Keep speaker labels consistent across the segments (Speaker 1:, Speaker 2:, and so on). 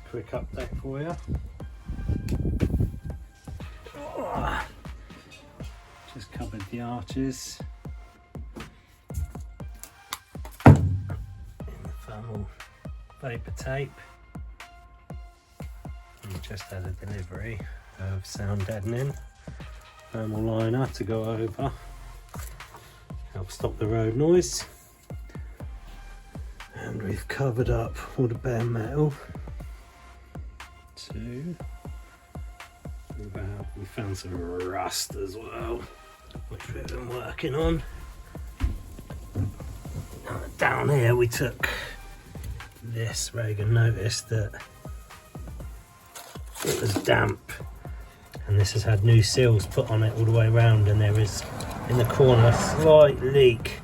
Speaker 1: quick update for you. Just covered the arches in the thermal vapor tape. And just had a delivery of sound deadening thermal liner to go over, help stop the road noise. And we've covered up all the bare metal too. We found some rust as well, which we've been working on. Down here we took this. Reagan noticed that it was damp, and this has had new seals put on it all the way around, and there is in the corner a slight leak.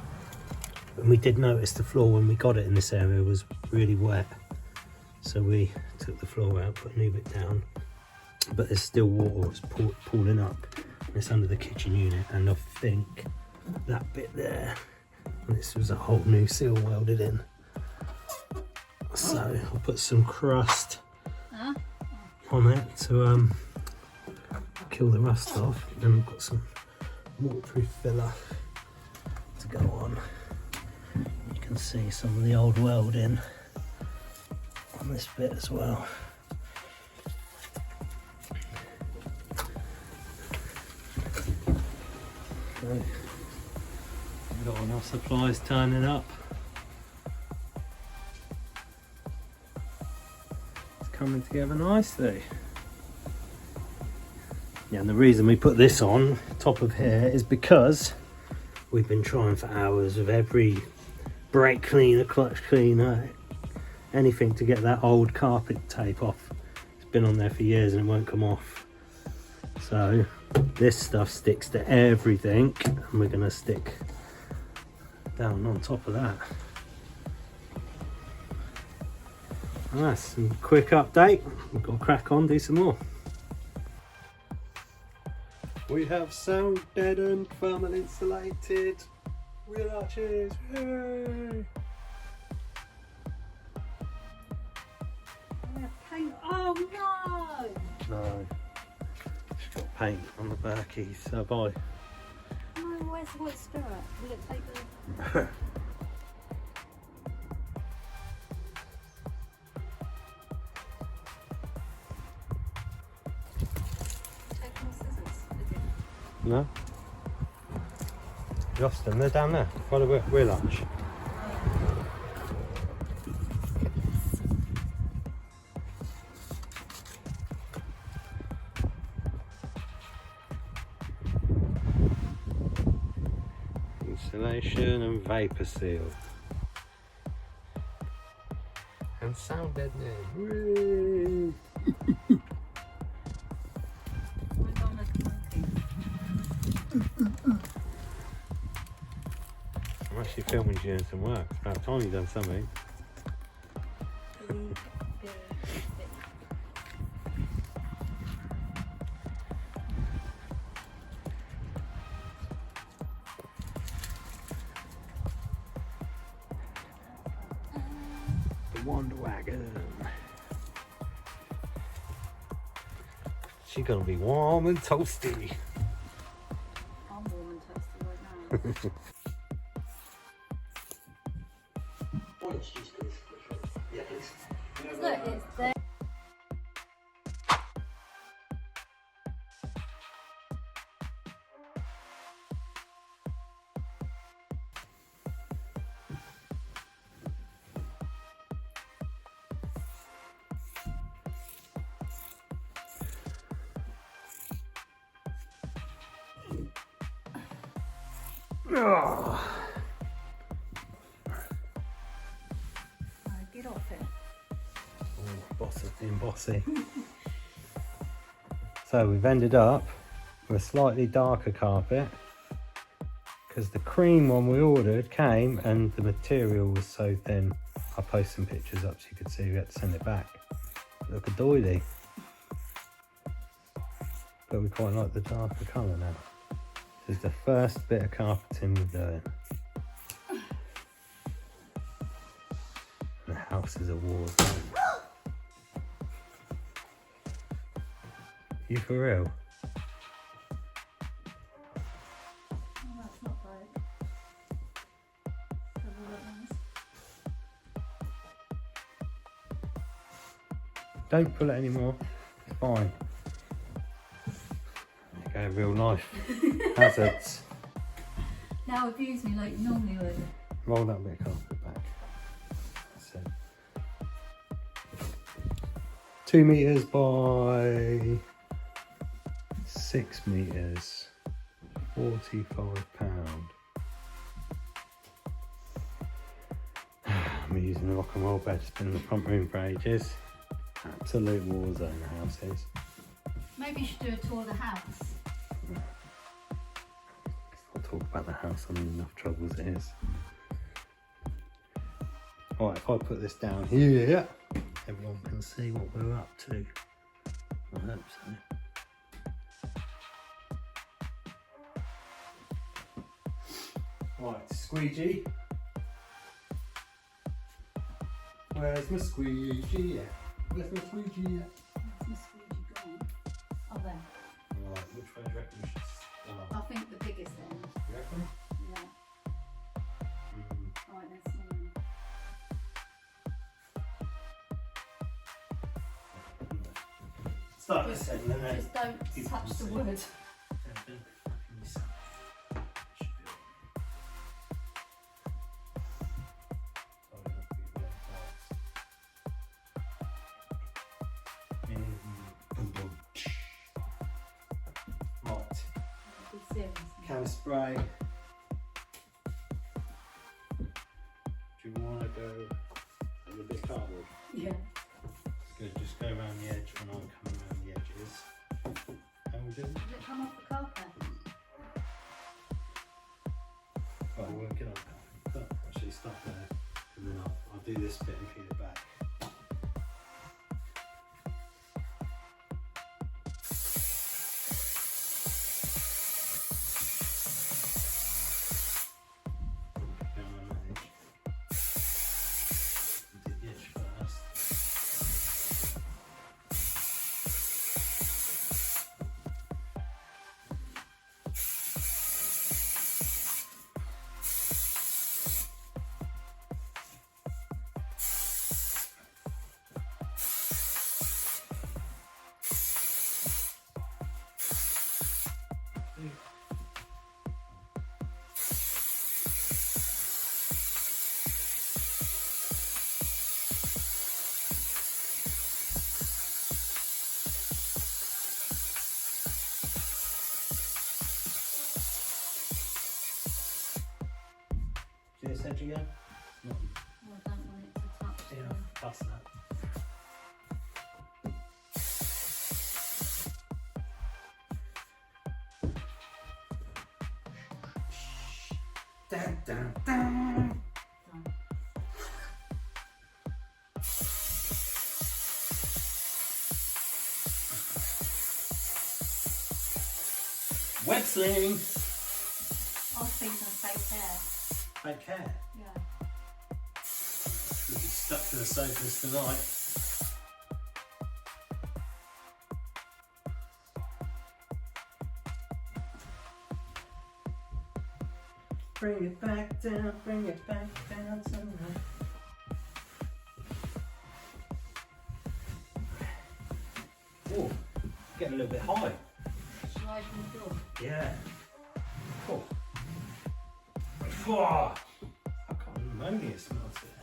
Speaker 1: And we did notice the floor when we got it in this area was really wet, so we took the floor out, put a new bit down, but there's still water that's pooling up. It's under the kitchen unit, and I think that bit there, this was a whole new seal welded in. So I'll put some crust on it to kill the rust off. Then we've got some waterproof filler to go on. You can see some of the old welding on this bit as well. So, we've got all our supplies turning up. It's coming together nicely. Yeah, and the reason we put this on top of here is because we've been trying for hours with every brake cleaner, clutch cleaner, anything to get that old carpet tape off. It's been on there for years and it won't come off. So this stuff sticks to everything, and we're going to stick down on top of that. And that's a quick update. We've got to crack on, do some more. We have sound deadened, thermal insulated wheel arches. Yay!
Speaker 2: Paint. Oh no!
Speaker 1: No, she's got paint on the back keys, so bye.
Speaker 2: No, where's the white spirit? Will it take the...
Speaker 1: No? You lost them, they're down there, by the wheel arch. Insulation and vapour seal. And sound deadening. Whee! I'm actually filming you doing some work. It's about time you've done something. The Wonder Wagon. She's gonna be warm and toasty.
Speaker 2: I'm warm and toasty right now. Look, it's there.
Speaker 1: Oh.
Speaker 2: Get off it.
Speaker 1: Boss has been bossy. So we've ended up with a slightly darker carpet because the cream one we ordered came and the material was so thin. I'll post some pictures up so you could see. We had to send it back. Look a doily. But we quite like the darker colour now. This is the first bit of carpeting we're doing. The house is a war zone. You for real?
Speaker 2: Oh, that's not broke. Have a look, guys.
Speaker 1: Don't pull it anymore. It's fine. There you go, real life hazards.
Speaker 2: Now abuse me like you normally would.
Speaker 1: Roll that bit of carpet back. That's it. 2 meters by 6 meters. £45. I'm using the rock and roll bed. It's been in the front room for ages. Absolute war zone the house is.
Speaker 2: Maybe you should do a tour of the house.
Speaker 1: I'll talk about the house, I'm in enough trouble as it is. Alright, if I put this down here, everyone can see what we're up to. I hope so. Right, squeegee. Where's my squeegee at? Where's my squeegee at?
Speaker 2: Where's my squeegee gone? Oh, there.
Speaker 1: Right, which way do you reckon we should start?
Speaker 2: I think the biggest end.
Speaker 1: You reckon?
Speaker 2: Yeah. Right, that's small.
Speaker 1: Start this end and then
Speaker 2: Just don't
Speaker 1: keep
Speaker 2: touch
Speaker 1: on
Speaker 2: the
Speaker 1: seeing.
Speaker 2: wood.
Speaker 1: Right,
Speaker 2: Be serious.
Speaker 1: can of spray. Do you want to go a little bit of cardboard?
Speaker 2: Yeah.
Speaker 1: It's good, just go around the edge when I'm coming around the edges. And we'll do it.
Speaker 2: Does it come off the carpet?
Speaker 1: Right, we'll get up. Actually, start there, and then I'll do this bit and peel it back. Down on that edge. Do the edge first. See this edge again? Not
Speaker 2: Oh, I don't want it to touch.
Speaker 1: enough past that. Dun, dun, dun.
Speaker 2: Done.
Speaker 1: Web sling!
Speaker 2: I was thinking of fake hair.
Speaker 1: Take care.
Speaker 2: Yeah.
Speaker 1: We'll be stuck to the sofas tonight. Bring it back down tonight. Oh, getting a little bit high.
Speaker 2: Shall I open the door?
Speaker 1: Yeah. Cool. Whoa. I can't ammonia smells it.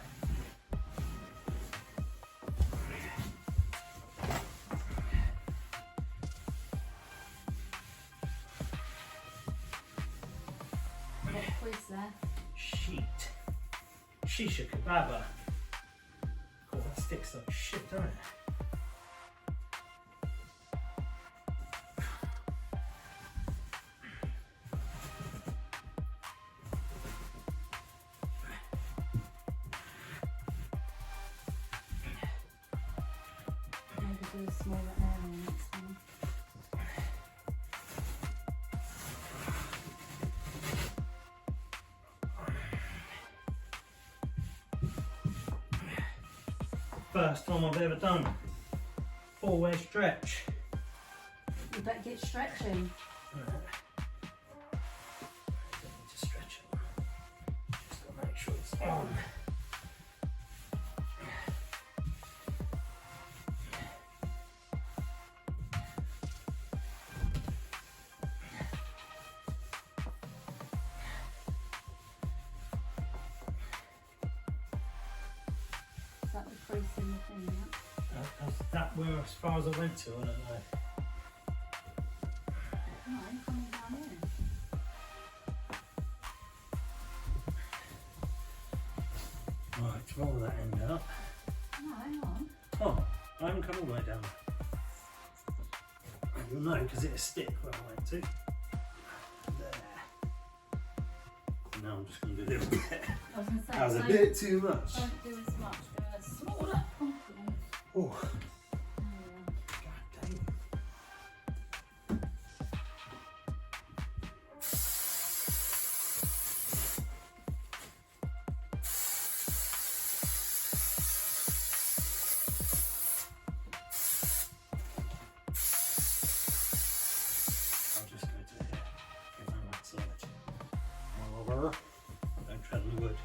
Speaker 2: What quiz there?
Speaker 1: Sheet. Shisha kebaba. Oh, that sticks like shit, doesn't it?
Speaker 2: Maybe do a smaller area next time.
Speaker 1: First time I've ever done 4-way stretch.
Speaker 2: better get stretching.
Speaker 1: Alright. Don't need to stretch it. Just got to make sure it's on.
Speaker 2: Is that the crease in the thing, yeah?
Speaker 1: Is that where as far as I went to? I don't know.
Speaker 2: No, coming down here.
Speaker 1: Right, roll that end up.
Speaker 2: No, hang on.
Speaker 1: Oh, I haven't come all the way down. You'll know because it'll stick where I went to. There. Now I'm just going to do a little bit.
Speaker 2: I was going to say,
Speaker 1: That was a bit too much.
Speaker 2: don't do as much. Do a smaller.
Speaker 1: Oh. Don't tread on the wood.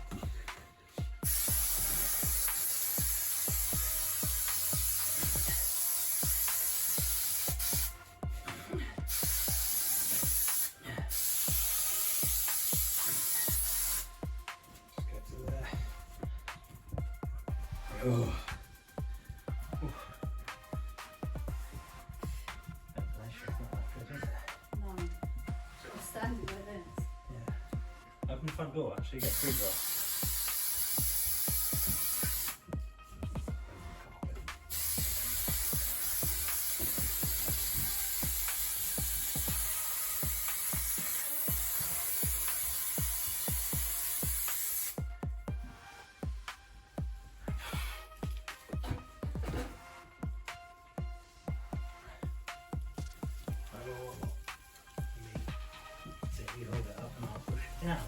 Speaker 1: Get to there. Oh. Ventilation's not that good, is it?
Speaker 2: No. I'm standing like this.
Speaker 1: Yeah. Open the front door actually, get through draft. You hold it up and I'll push it down.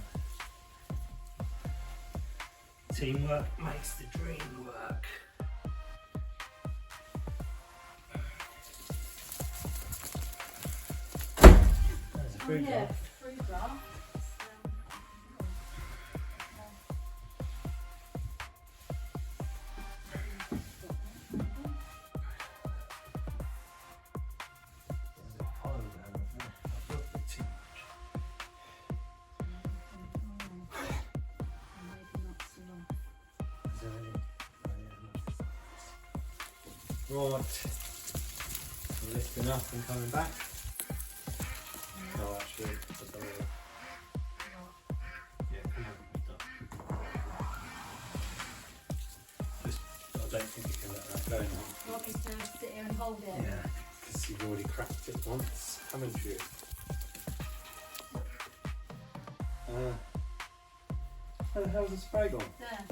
Speaker 1: Teamwork makes the dream work. There's a free
Speaker 2: yeah,
Speaker 1: draft.
Speaker 2: free draft.
Speaker 1: Right, lifting up and coming back. No, actually, just a little. Yeah, come on, stop. Just, I don't think you can let that go now.
Speaker 2: You want me to sit here and hold it?
Speaker 1: Yeah, because you've already cracked it once, haven't you? Where the hell's the spray gone?
Speaker 2: There.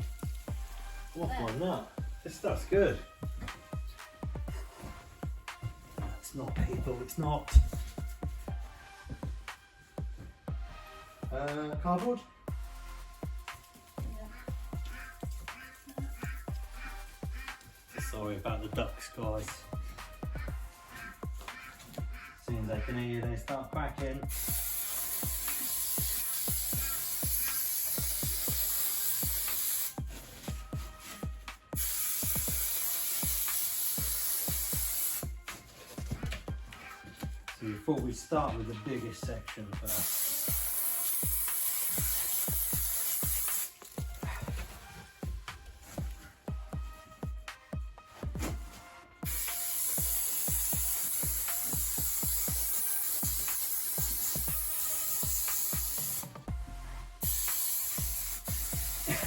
Speaker 1: What
Speaker 2: There.
Speaker 1: my nut? This stuff's good. It's not, people, it's not. Cardboard?
Speaker 2: Yeah.
Speaker 1: Sorry about the ducks, guys. As soon as they can hear you, they start quacking. So we thought we'd start with the biggest section first.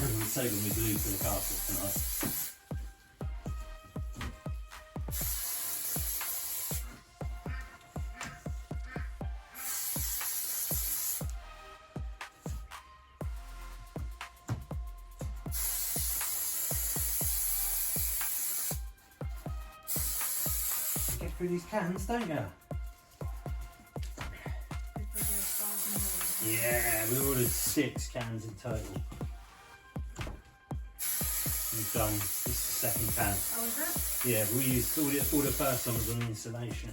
Speaker 1: I'm saving the glue for the carpet tonight. You get through these cans, don't you? Yeah, we ordered 6 cans in total. We've done, this is the second can.
Speaker 2: Oh, is it?
Speaker 1: Yeah, we used all the first one was on insulation.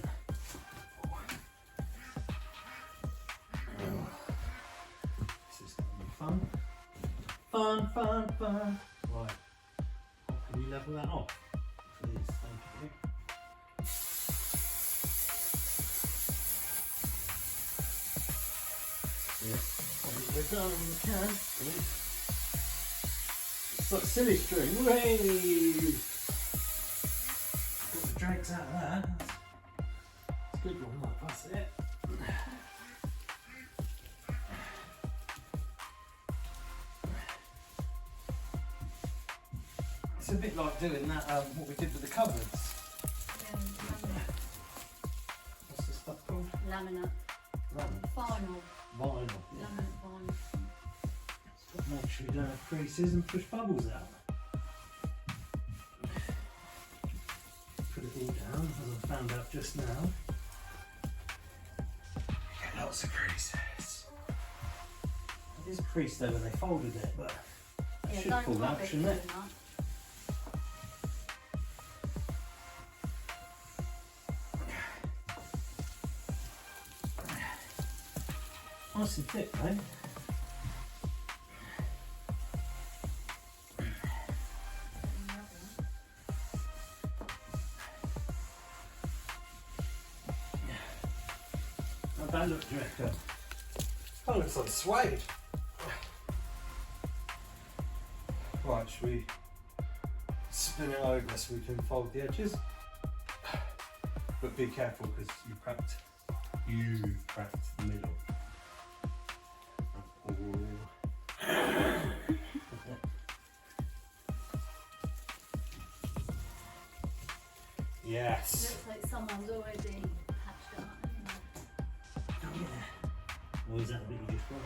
Speaker 1: fun. Fun, fun, fun. Right. Can you level that off? Please, thank you. Yes, we're done, we can. It's like silly string, hooray! Got the dregs out of that. It's a good one, that's it. It's a bit like doing that, what we did with the cupboards. What's this stuff called?
Speaker 2: Laminate.
Speaker 1: Laminate.
Speaker 2: Vinyl.
Speaker 1: Vinyl. Yeah.
Speaker 2: Laminate vinyl.
Speaker 1: Just got to make sure you don't have creases and push bubbles out. Put it all down, as I found out just now. Get lots of creases. It is a crease though when they folded it, but that should
Speaker 2: don't
Speaker 1: pull out,
Speaker 2: cover
Speaker 1: shouldn't it?
Speaker 2: too much.
Speaker 1: Nice and thick, though. How'd that look, do you reckon?
Speaker 3: That looks like suede.
Speaker 1: Right, should we spin it over so we can fold the edges? But be careful because you cracked the middle. Yes.
Speaker 2: Looks like someone's already patched it up, hasn't it?
Speaker 1: Oh yeah. Or is that what you just got?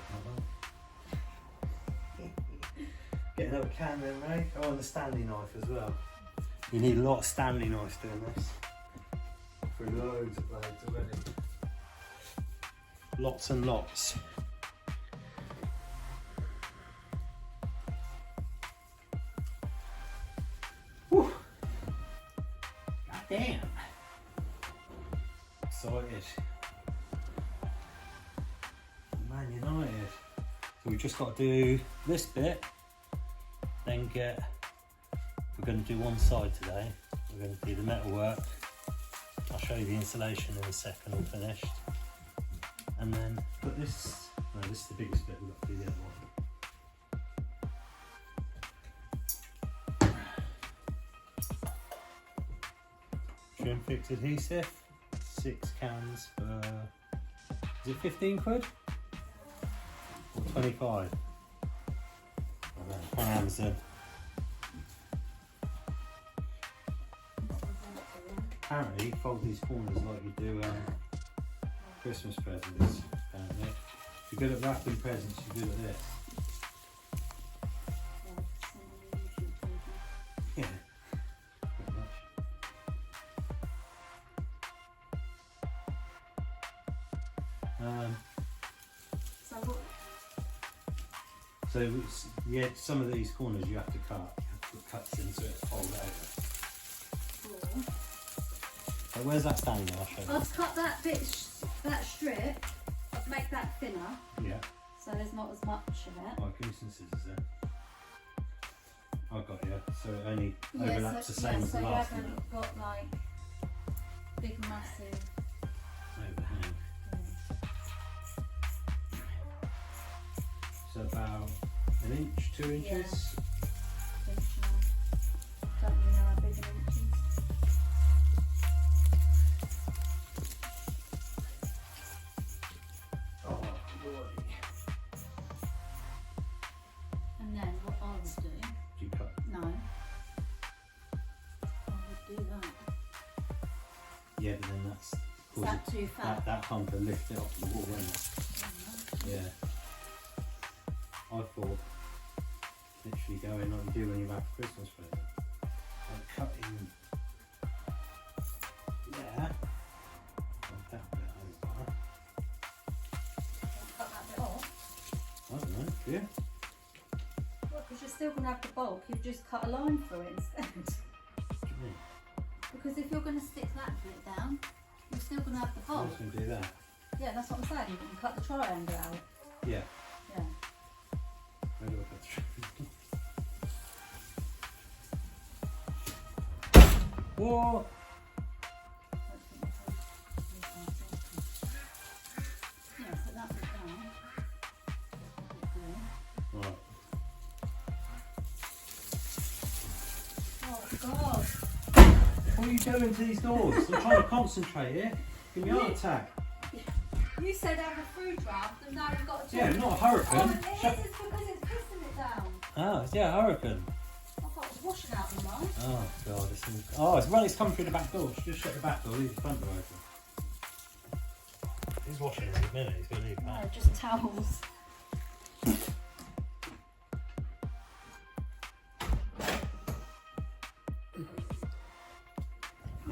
Speaker 1: Get another can then, Ray. Oh, and the Stanley knife as well. You need a lot of Stanley knives doing this. For loads of blades already. Lots and lots. Whew. God damn. Excited. Man United. So we've just got to do this bit, then we're going to do one side today. We're going to do the metal work. I'll show you the insulation in a second, all finished. And then put this, no, this is the biggest bit, we've got to do the other one. Trim fix adhesive, 6 cans for, is it 15 quid? Or 25? I don't know, on Amazon. Apparently, you fold these corners like you do Christmas presents, apparently. If you're good at wrapping presents, you're good at this. Yeah, pretty much. So yeah, some of these corners you have to cut. You have to put cuts in so it's fold over. So where's that standing? I'll show you.
Speaker 2: I've cut that bit, that strip, to make that thinner,
Speaker 1: Yeah.
Speaker 2: so there's not as much of it.
Speaker 1: Oh, give me some scissors then. I've got you. So it only overlaps the same as
Speaker 2: so
Speaker 1: the
Speaker 2: you
Speaker 1: last one.
Speaker 2: haven't got like big massive.
Speaker 1: Overhang. So about an inch, 2 inches.
Speaker 2: Don't you know how big an inch is?
Speaker 1: Oh, lordy.
Speaker 2: And then what I would do,
Speaker 1: Do you cut?
Speaker 2: no, I would do that.
Speaker 1: Yeah, but then that's
Speaker 2: Is that too fat?
Speaker 1: that hump will lift it off the wall, won't it? Yeah. I thought literally going like you do when you wrap a Christmas present. Like cutting there. Like that bit over.
Speaker 2: Cut that bit off.
Speaker 1: I don't know, yeah.
Speaker 2: Well, because you're still going to have the bulk, you've just cut a line through it instead.
Speaker 1: What do you mean?
Speaker 2: Because if you're going to stick that bit down, you're still going to have the
Speaker 1: I'm
Speaker 2: bulk.
Speaker 1: just going to do that.
Speaker 2: Yeah, that's what I'm saying. You can cut the triangle out.
Speaker 1: Yeah.
Speaker 2: Yeah.
Speaker 1: What?
Speaker 2: Yeah, put that bit down.
Speaker 1: Right.
Speaker 2: Oh God!
Speaker 1: What are you doing to these doors? I'm trying to concentrate here. Give me a heart attack.
Speaker 2: You said have a food draft and now you've got to
Speaker 1: Yeah, not a hurricane.
Speaker 2: Oh, it is, it's because it's pissing it down.
Speaker 1: Oh, yeah, a hurricane.
Speaker 2: I thought it was washing out the line.
Speaker 1: Oh, God. It's come through the back door. Just shut the back door, leave the front door open. He's washing in a minute. He's going to leave
Speaker 2: No,
Speaker 1: that.
Speaker 2: just towels.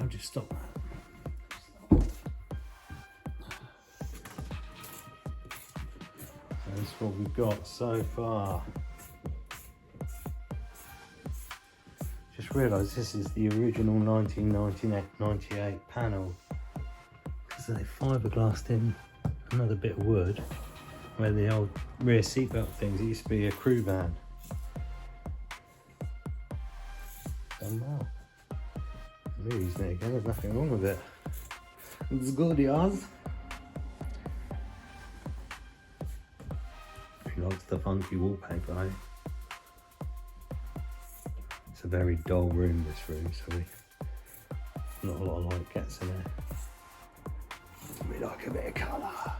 Speaker 1: I'll just stop that. That's what we've got so far. Just realised this is the original 1998 panel. Because they fiberglassed in another bit of wood where the old rear seatbelt things, it used to be a crew van. Done well. I'm using it again, there's nothing wrong with it. It's good, yes. She likes the funky wallpaper, eh? It's a very dull room, this room, so not a lot of light gets in there. We like a bit of colour.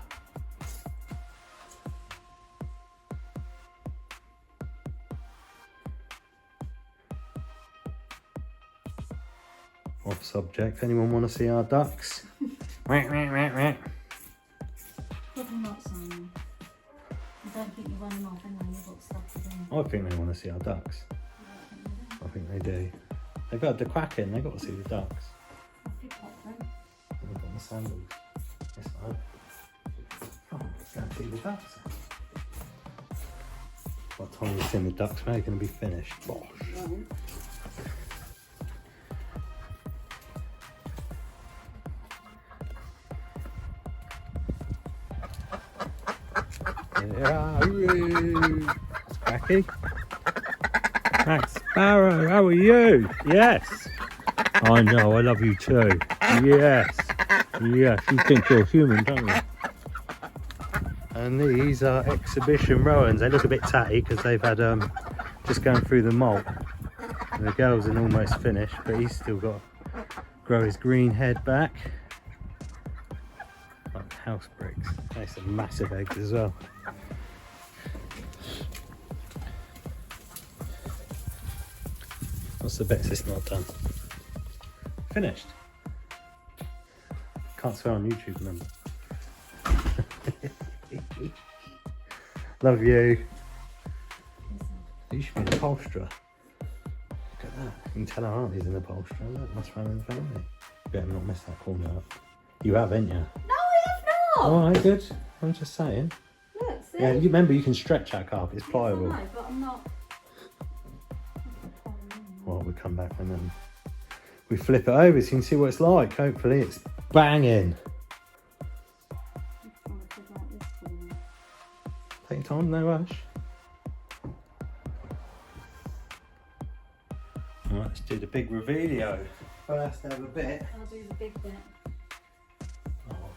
Speaker 1: Off subject, anyone want to see our ducks?
Speaker 2: Probably not, Simon. I don't think you run them off anyway, you've got stuff to do.
Speaker 1: I think they want to see our ducks. I think they do. They've got the quacking, they've got to see the ducks.
Speaker 2: I'll pick up them.
Speaker 1: They've got the sandals. Yes, I. Oh, let's go and see the ducks. What time is in the ducks, mate? Going to be finished. Bosh. Yeah, that's Cracky. Max Sparrow, how are you? Yes. I know, I love you too. Yes. Yes, you think you're human, don't you? And these are exhibition Roans. They look a bit tatty because they've had just going through the molt. And the girls are almost finished, but he's still got to grow his green head back. Like house bricks. They some massive eggs as well. What's the bits it's not done? Finished. Can't swear on YouTube, remember. Love you. You should be an upholsterer. Look at that. You can tell our auntie's an upholsterer. Look, that's running in the family. Better not mess that corner up. You have, ain't you?
Speaker 2: No, I have not!
Speaker 1: Alright, good. I'm just saying.
Speaker 2: Look, see?
Speaker 1: Yeah, you remember you can stretch that carpet, it's pliable.
Speaker 2: Yes, I know, but I'm not.
Speaker 1: Well, we come back and then we flip it over so you can see what it's like. Hopefully it's banging. Take your time, no rush. Alright, let's do the big revealio. First ever bit.
Speaker 2: I'll do the big bit.
Speaker 1: Oh,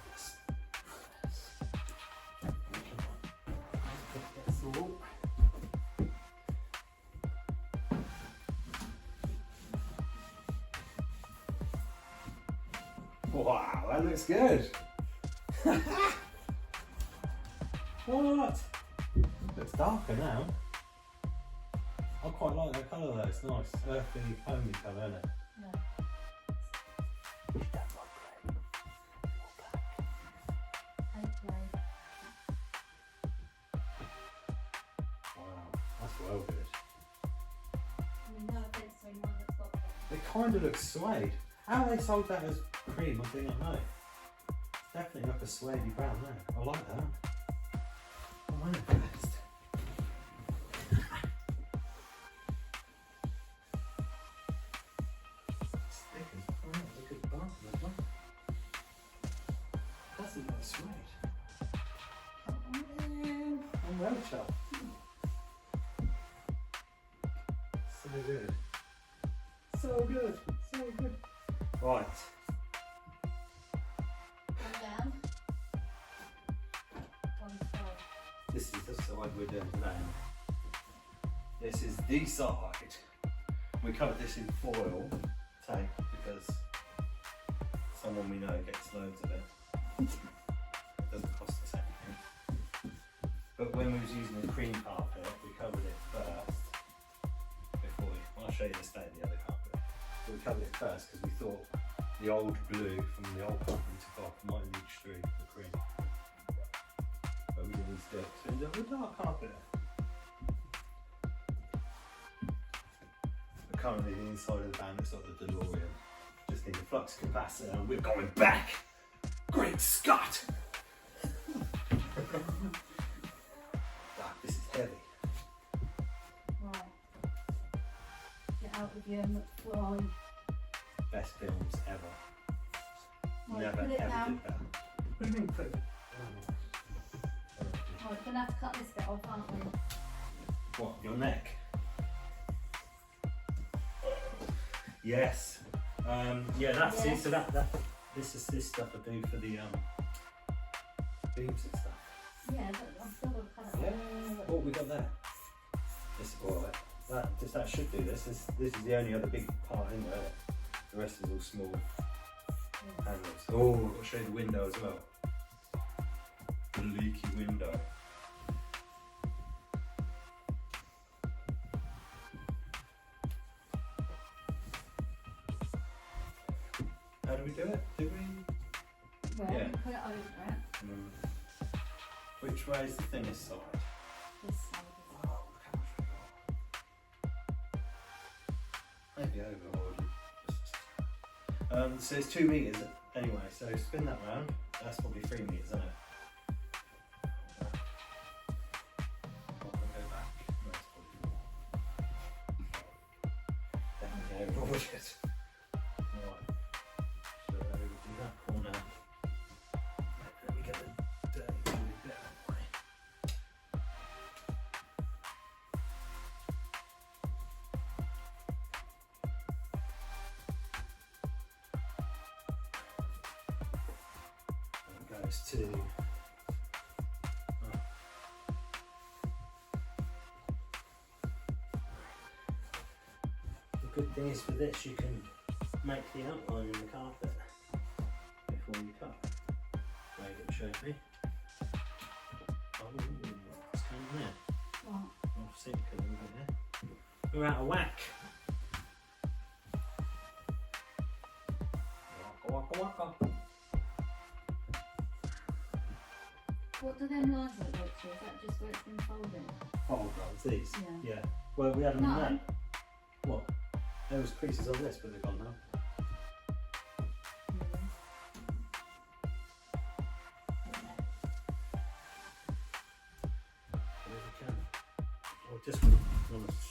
Speaker 1: that's all. Wow, that looks good. What? Looks darker now. I quite like that colour though, it's nice. Earthy, homey colour, isn't it?
Speaker 2: Yeah.
Speaker 1: You don't like grey or black.
Speaker 2: Okay.
Speaker 1: Wow, that's well good.
Speaker 2: I mean, no offence to anyone that's got that.
Speaker 1: It kind of looks suede. How they sold that as cream, I do not know. It's definitely like a suede brown there. I like that. I'm impressed. Stickers, oh, look at that. That's like suede. I'm well chuffed. So good. So good. So good. Right.
Speaker 2: One down. One side.
Speaker 1: This is the side we're doing today. This is the side. We covered this in foil tape because someone we know gets loads of it. It doesn't cost us anything. But when we was using the cream carpet, we covered it first. Before I'll show you the state of the other carpet. But we covered it first because we thought the old glue from the old carpet we took off might leach through the cream. But we didn't do it. So we ended up with a dark carpet. But currently the inside of the van looks like the DeLorean. Just need a flux capacitor and we're going back! Great Scott! This is heavy.
Speaker 2: Right. Get out of your McFly.
Speaker 1: Best films ever.
Speaker 2: Right,
Speaker 1: Never
Speaker 2: put it
Speaker 1: ever
Speaker 2: down.
Speaker 1: did that. What do you mean put it?
Speaker 2: Right, we're gonna have to cut this bit off, aren't we?
Speaker 1: What, your neck? Yes. Yeah, that's it.
Speaker 2: Yes.
Speaker 1: So this is this stuff I do for the beams and stuff.
Speaker 2: Yeah, but I'm still gonna cut it
Speaker 1: Yeah.
Speaker 2: off.
Speaker 1: What we got there? This is all right. That should do this. This is the only other big part in there. The rest is all small handles. Oh, I've got to show you the window as well. The leaky window. How do we do it? Do we?
Speaker 2: Well,
Speaker 1: Yeah.
Speaker 2: put it over it.
Speaker 1: Which way is the thinnest side?
Speaker 2: This side.
Speaker 1: Oh, look how much we got. Maybe over or so it's 2 meters anyway, so spin that round. That's probably 3 meters, isn't it? I'll go back. No, it's probably definitely over it. Right. So we do that corner. Let me get the dirty bit out of the way. And it goes to the good thing is for this you can make the outline in the carpet before you cut. Wait, it showed me. Oh, what's going on there?
Speaker 2: Right.
Speaker 1: Off sync a little bit there. We're out of whack. Waka, waka, waka.
Speaker 2: What do them lines look like to you? Is that just where it's been folded?
Speaker 1: Fold rolls, these?
Speaker 2: Yeah.
Speaker 1: Yeah. Well, we had them in
Speaker 2: No.
Speaker 1: that. What? There was creases on this, but they're gone now. Just want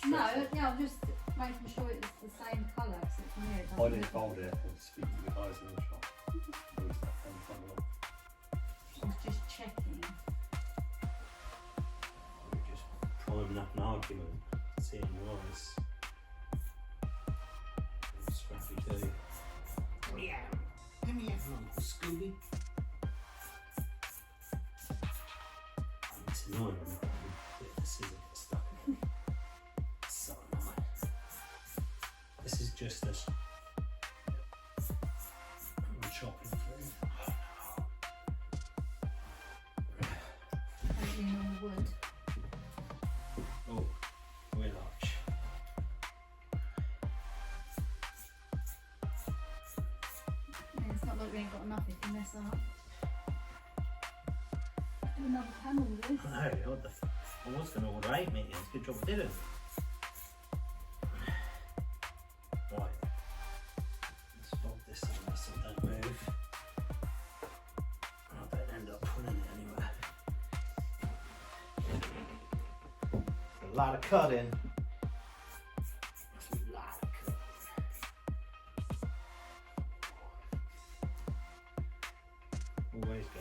Speaker 1: to
Speaker 2: No, yeah, I'm just making sure it's the same colour because it's new. It
Speaker 1: I
Speaker 2: doesn't
Speaker 1: didn't
Speaker 2: look-
Speaker 1: fold it and speak to the guys in the shop. Those stuff on the front of
Speaker 2: I was just checking.
Speaker 1: we just priming up an argument, seeing your eyes. Scrappy too. Meow. Meow. Uncle Scooby. It's annoying when the scissors get stuck. It's so annoying. This is just a chopping through.
Speaker 2: Opening on the wood.
Speaker 1: Oh, we're large.
Speaker 2: Yeah, it's not like we ain't got enough if you mess up. Do another panel with this.
Speaker 1: No, what the I was going to order 8 mediums. Good job I didn't. Right. Let's fold this on so it don't move. I don't end up pulling it anywhere. A lot of cutting. That's a lot of cutting. Always go.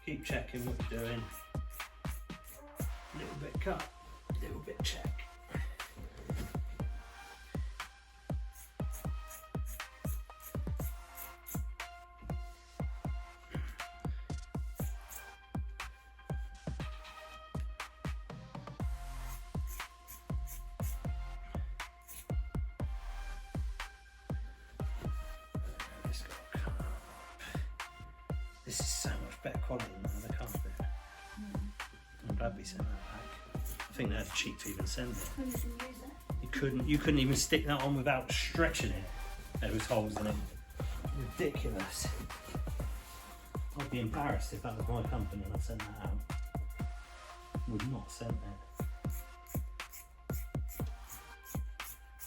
Speaker 1: Keep checking what you're doing. Little bit cut, little bit check. better quality than the other carpet. I'm glad we sent that back. I think they're cheap to even send it.
Speaker 2: Couldn't even use it.
Speaker 1: You couldn't even stick that on without stretching it. There was holes in it. Ridiculous. I'd be embarrassed if that was my company and I sent that out. Would not send it.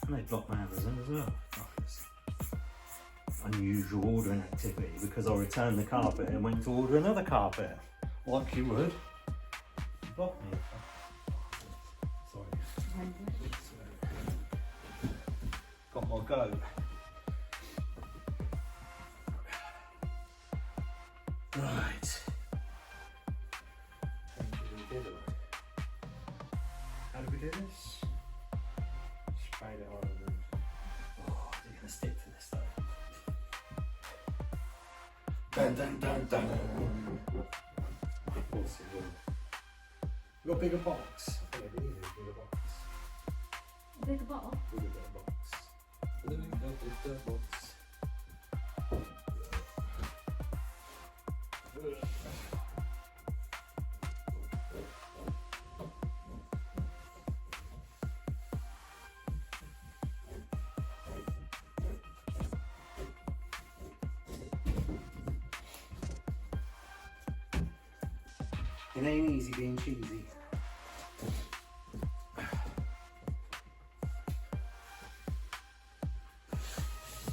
Speaker 1: And they blocked my Amazon as well. Fuckers. Unusual ordering activity because I returned the carpet and went to order another carpet. Like you would. Block me. Sorry. Got my go. Right. How do we do this? Sprayed it on and oh, you're gonna stick to this though.
Speaker 3: Dun dun dun dun.
Speaker 1: Of course it will. You got a bigger box? I think I do need a bigger box.
Speaker 2: A bigger bottle?
Speaker 1: Bigger box. Bigger box. It ain't easy being cheesy.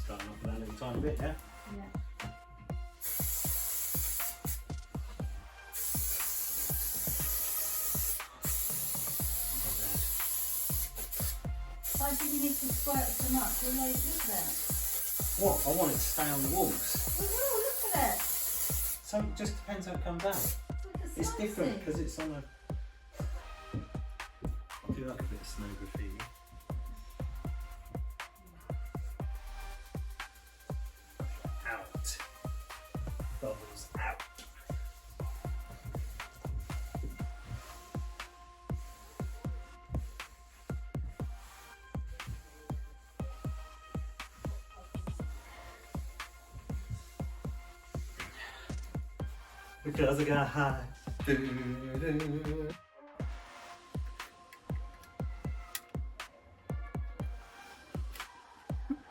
Speaker 1: Starting off with that little tiny bit, yeah?
Speaker 2: Yeah. Why did you need to squirt it so much? Well, like, look at that.
Speaker 1: What? I want it to stay on the walls.
Speaker 2: Well, no, look at it.
Speaker 1: So it just depends how it comes out.
Speaker 2: Look at the
Speaker 1: It's different
Speaker 2: sizing.
Speaker 1: because it's on a. I'll do like a bit of snow graffiti. Out. Bubbles out. Because I got high.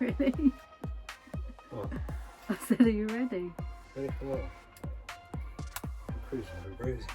Speaker 2: Really?
Speaker 1: What?
Speaker 2: I said, are you ready?
Speaker 1: Ready for what? I'm cruising with a bruise.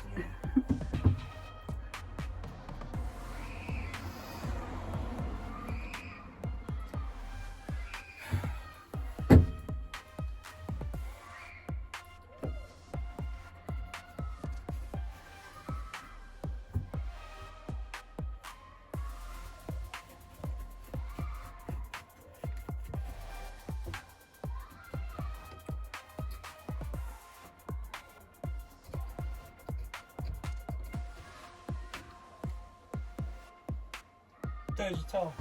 Speaker 1: There's your towel.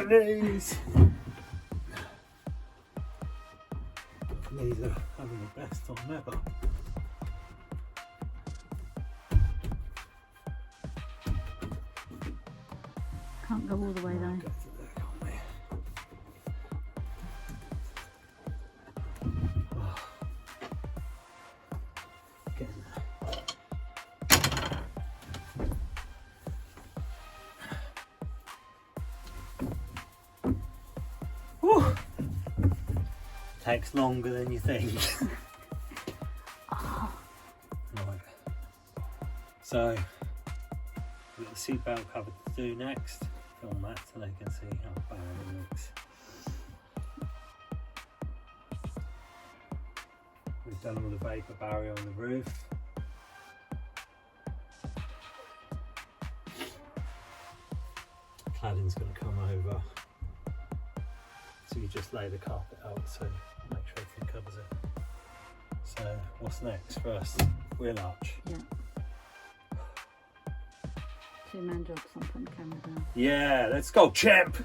Speaker 1: Knees. Knees are having the best time ever.
Speaker 2: Can't go all the way though.
Speaker 1: Go to there, can't we? Oh. Getting there. takes longer than you think.
Speaker 2: Oh,
Speaker 1: Right. So we've got the seatbelt cover to do next. Film that so they can see how bad it looks. We've done all the vapour barrier on the roof. Cladding's going to come over. So you just lay the carpet out so make sure everything covers it. So what's next? First, wheel arch.
Speaker 2: yeah. 2-man job, so I'm putting the camera down.
Speaker 1: Yeah, let's go, champ!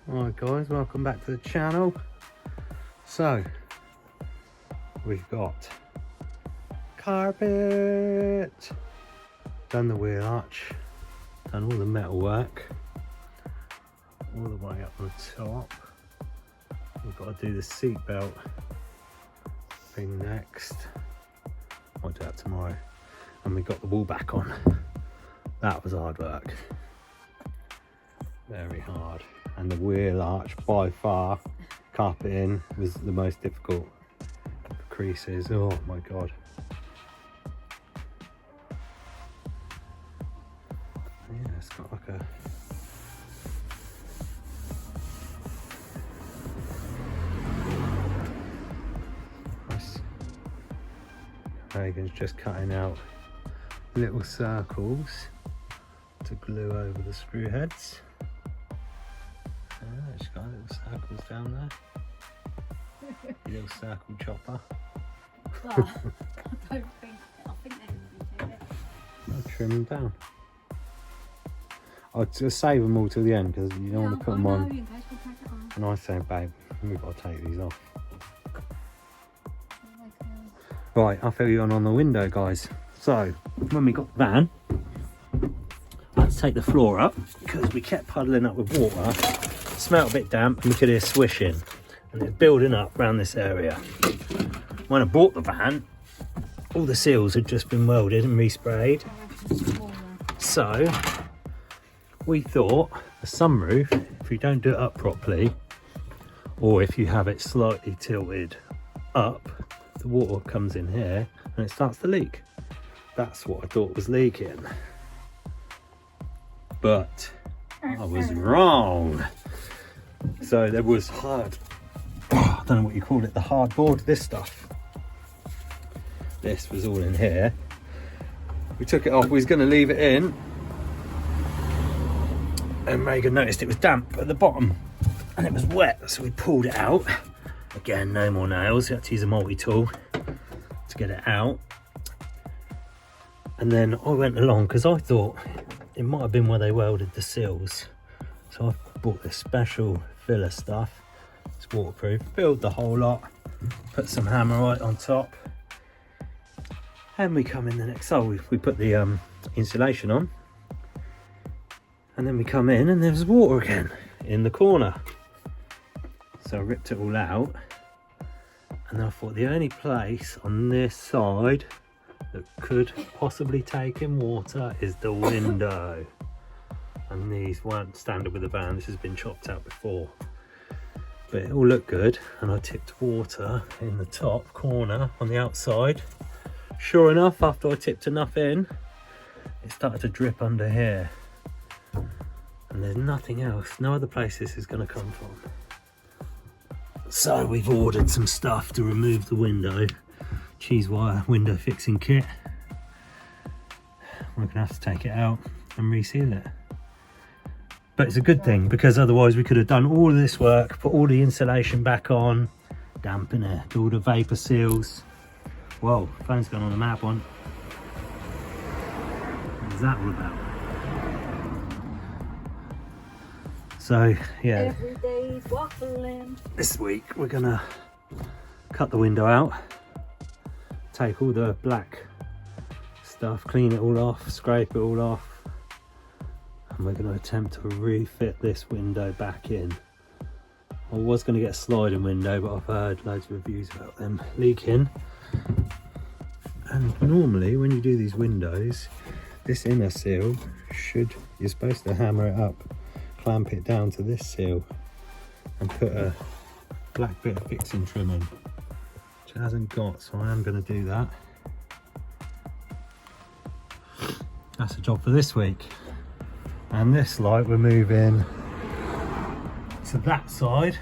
Speaker 1: Alright guys, welcome back to the channel. So, we've got carpet, done the wheel arch, done all the metal work, all the way up on the top. We've got to do the seat belt thing next. I'll do that tomorrow. And we got the wall back on. That was hard work. Very hard. And the wheel arch, by far, carpeting was the most difficult. The creases, oh my god. Yeah, it's got like a... nice. Megan's just cutting out little circles to glue over the screw heads. She's got little circles down there. Little circle chopper.
Speaker 2: But I think they're going to be too big.
Speaker 1: I'll trim them down. I'll just save them all till the end because you don't want to put them on.
Speaker 2: In case we'll take it on.
Speaker 1: And I say, babe, we've got to take these off. Right, I'll fill you on the window, guys. So, when we got the van, I had to take the floor up because we kept puddling up with water. Smelled a bit damp and we could hear swishing. And it's building up around this area. When I bought the van, all the seals had just been welded and resprayed. So, we thought the sunroof, if you don't do it up properly, or if you have it slightly tilted up, the water comes in here and it starts to leak. That's what I thought was leaking. But I was wrong. So there was hard, I don't know what you call it, the hardboard, this stuff. This was all in here. We took it off, we was going to leave it in. And Megan noticed it was damp at the bottom and it was wet, so we pulled it out. Again, no more nails, we had to use a multi-tool to get it out. And then I went along because I thought it might have been where they welded the seals. So I bought this special filler stuff. It's waterproof, filled the whole lot, put some hammerite on top. And we come in the next, so we put the insulation on. And then we come in and there's water again in the corner. So I ripped it all out. And then I thought the only place on this side that could possibly take in water is the window. And these weren't standard with the van, this has been chopped out before. But it all looked good, and I tipped water in the top corner on the outside. Sure enough, after I tipped enough in, it started to drip under here. And there's nothing else, no other place this is going to come from. So we've ordered some stuff to remove the window. Cheese wire window fixing kit. We're gonna have to take it out and reseal it. But it's a good thing because otherwise we could have done all of this work, put all the insulation back on, dampen it, do all the vapour seals. Whoa, phone's gone on a mad one. What's that all about? So yeah.
Speaker 2: Every day's waffling.
Speaker 1: This week we're gonna cut the window out. Take all the black stuff, clean it all off, scrape it all off, and we're going to attempt to refit this window back in. I was going to get a sliding window, but I've heard loads of reviews about them leaking. And normally when you do these windows, this inner seal you're supposed to hammer it up, clamp it down to this seal, and put a black bit of fixing trim in, which it hasn't got, so I am going to do that. That's the job for this week. And this light we're moving to that side.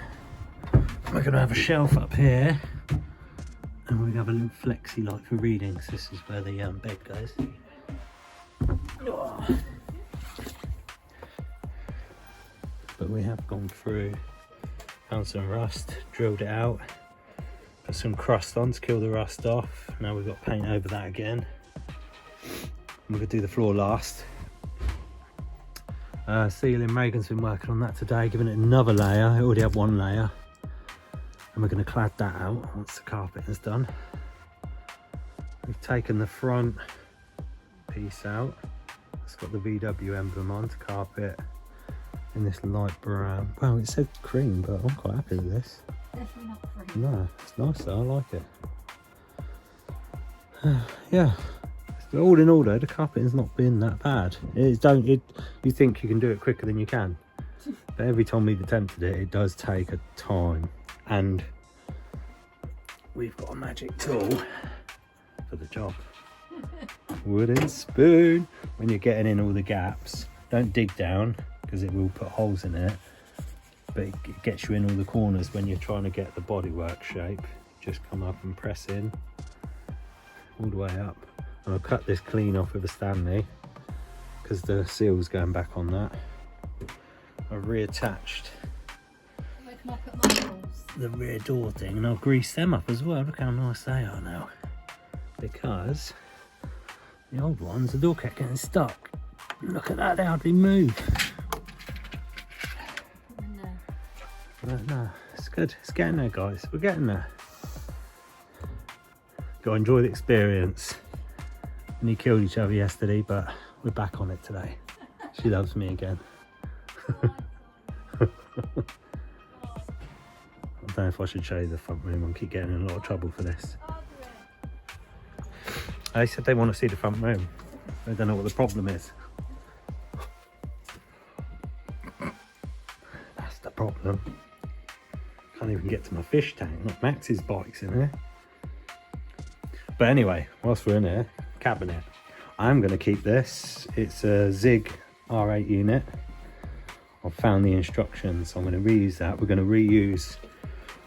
Speaker 1: We're going to have a shelf up here, and we're going to have a little flexi light for readings. This is where the bed goes. But we have gone through, found some rust, drilled it out, put some crust on to kill the rust off. Now we've got paint over that again. We're going to do the floor last. Ceiling, Reagan's been working on that today, giving it another layer. It already had one layer. And we're going to clad that out once the carpeting is done. We've taken the front piece out. It's got the VW emblem on to carpet in this light brown. Well, it said cream, but I'm quite happy with this.
Speaker 2: Definitely not cream.
Speaker 1: No, it's nice though, I like it. Yeah. All in all though, the carpeting's not been that bad. You think you can do it quicker than you can. But every time we've attempted it, it does take a time. And we've got a magic tool for the job. Wooden spoon. When you're getting in all the gaps, don't dig down because it will put holes in it. But it gets you in all the corners when you're trying to get the bodywork shape. Just come up and press in all the way up. And I'll cut this clean off with a Stanley because the seal's going back on that. I've reattached
Speaker 2: Where can I put my holes?
Speaker 1: the rear door thing, and I'll grease them up as well. Look how nice they are now, because the old ones, the door kept getting stuck. Look at that, they hardly move. No, it's good. It's getting there, guys. We're getting there. Got to enjoy the experience. We killed each other yesterday, but we're back on it today. She loves me again. I don't know if I should show you the front room. I keep getting in a lot of trouble for this. They said they want to see the front room. They don't know what the problem is. That's the problem. Can't even get to my fish tank. Look, Max's bike's in here. But anyway, whilst we're in here, cabinet. I'm going to keep this. It's a Zig R8 unit. I've found the instructions, so I'm going to reuse that. We're going to reuse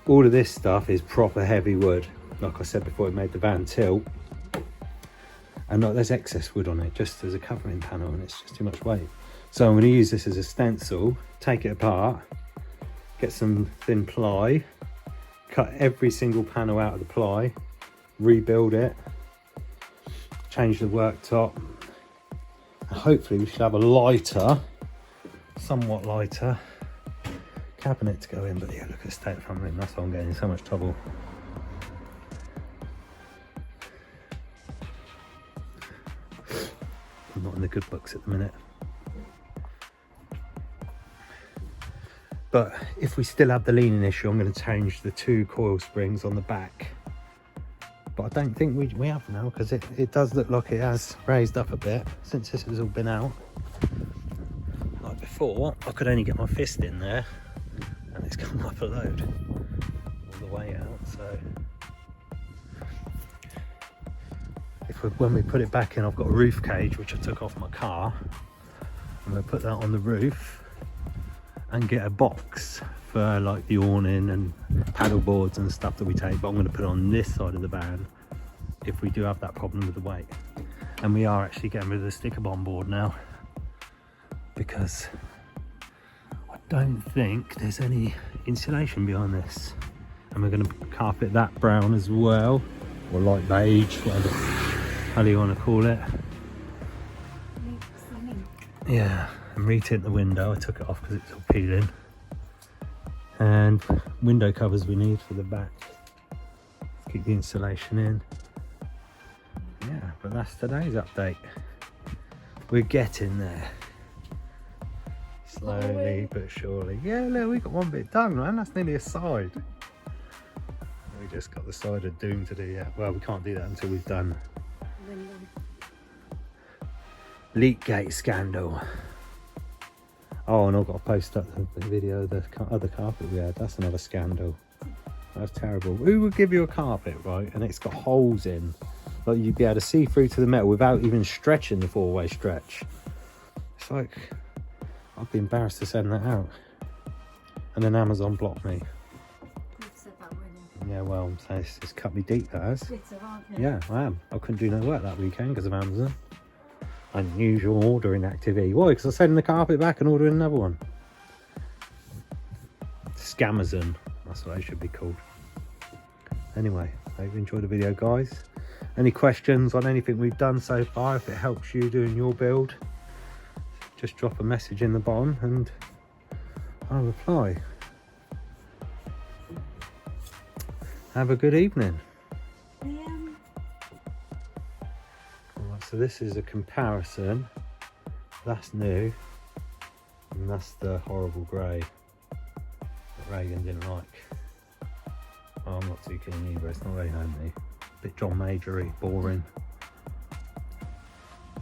Speaker 1: all of this stuff. Is proper heavy wood. Like I said before, it made the van tilt. And look, there's excess wood on it, just as a covering panel, and it's just too much weight. So I'm going to use this as a stencil, take it apart, get some thin ply, cut every single panel out of the ply, rebuild it, change the worktop, and hopefully we should have a lighter, somewhat lighter cabinet to go in. But yeah, look at the state of the front room. That's why I'm getting in so much trouble. I'm not in the good books at the minute. But if we still have the leaning issue, I'm going to change the 2 coil springs on the back. But I don't think we have now, because it does look like it has raised up a bit since this has all been out. Like before, I could only get my fist in there and it's come up a load all the way out. So when we put it back in, I've got a roof cage which I took off my car. I'm going to put that on the roof and get a box for like the awning and paddle boards and stuff that we take, but I'm going to put it on this side of the van if we do have that problem with the weight. And we are actually getting rid of the sticker bomb board now, because I don't think there's any insulation behind this. And we're going to carpet that brown as well, or light beige, whatever hell you want to call it. Yeah, and retint the window. I took it off because it's all peeling. And window covers we need for the back. Keep the insulation in. Yeah, but that's today's update. We're getting there. Slowly but surely. Yeah, look, we got one bit done, man. That's nearly a side. We just got the side of doom to do yet. Well, we can't do that until we've done leak gate scandal. Oh, and I've got to post up the video of the other carpet we had. That's another scandal. That's terrible. Who would give you a carpet, right, and it's got holes in, like you'd be able to see through to the metal without even stretching the 4-way stretch? It's like, I'd be embarrassed to send that out. And then Amazon blocked me.
Speaker 2: You've said that already.
Speaker 1: Yeah, well, it's cut me deep, that has.
Speaker 2: Bitter, aren't you?
Speaker 1: Yeah, I am. I couldn't do no work that weekend because of Amazon. Unusual ordering activity. Why? Because I sent the carpet back and ordering another one. Scamazon. That's what they should be called. Anyway, hope you enjoyed the video, guys. Any questions on anything we've done so far? If it helps you doing your build, just drop a message in the bottom and I'll reply. Have a good evening. Alright, so this is a comparison. That's new, and that's the horrible grey that Reagan didn't like. Oh, I'm not too keen either, it's not very homely. Bit John Majory, boring.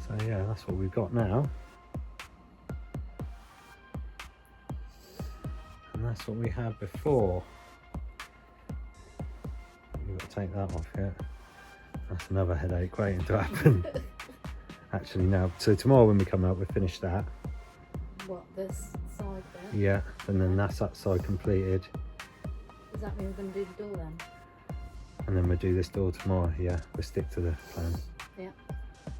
Speaker 1: So yeah, that's what we've got now. And that's what we had before. You've got to take that off yet. That's another headache waiting to happen. Actually now, so tomorrow when we come out, we'll finish that.
Speaker 2: What, this side there?
Speaker 1: Yeah, and then that's that side completed.
Speaker 2: Does that mean we're going to do the door then?
Speaker 1: And then we'll do this door tomorrow. Yeah, we'll stick to the plan.
Speaker 2: Yeah.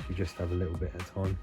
Speaker 1: You just have a little bit of time.